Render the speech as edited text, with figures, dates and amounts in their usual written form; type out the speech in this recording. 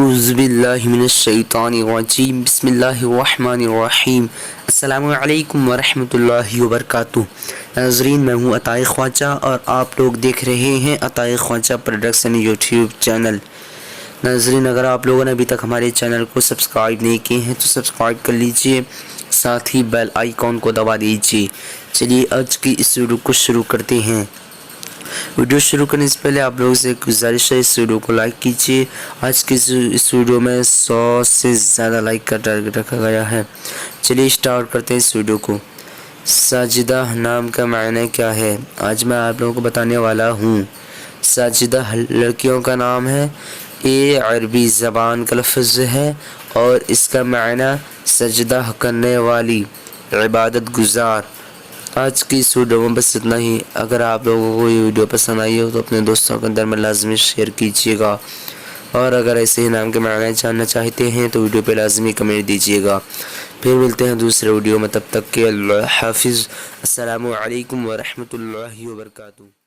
اعوذ باللہ من الشیطان الرجیم بسم اللہ الرحمن الرحیم السلام علیکم ورحمۃ اللہ وبرکاتہ۔ ناظرین، میں ہوں عطائے خواجہ اور آپ لوگ دیکھ رہے ہیں عطائے خواجہ پروڈکشن یوٹیوب چینل۔ ناظرین، اگر آپ لوگوں نے ابھی تک ہمارے چینل کو سبسکرائب نہیں کیے ہیں تو سبسکرائب کر لیجئے، ساتھ ہی بیل آئیکن کو دبا دیجئے۔ چلیے آج کی اس ویڈیو کو شروع کرتے ہیں۔ ویڈیو شروع کرنے سے پہلے آپ لوگوں سے گزارش ہے، اس ویڈیو کو لائک کیجیے۔ آج کی اس ویڈیو میں 100 سے زیادہ لائک کا ٹارگٹ رکھا گیا ہے۔ چلیے اسٹارٹ کرتے ہیں اس ویڈیو کو۔ ساجدہ نام کا معنی کیا ہے، آج میں آپ لوگوں کو بتانے والا ہوں۔ ساجدہ لڑکیوں کا نام ہے، یہ عربی زبان کا لفظ ہے اور اس کا معنی سجدہ کرنے والی، عبادت گزار۔ آج کی اس ویڈیو میں بس اتنا ہی۔ اگر آپ لوگوں کو یہ ویڈیو پسند آئی ہو تو اپنے دوستوں کے اندر میں لازمی شیئر کیجیے گا، اور اگر ایسے ہی نام کے معنی جاننا چاہتے ہیں تو ویڈیو پہ لازمی کمنٹ دیجیے گا۔ پھر ملتے ہیں دوسرے ویڈیو میں، تب تک کہ اللہ حافظ۔ السلام علیکم ورحمۃ اللہ وبرکاتہ۔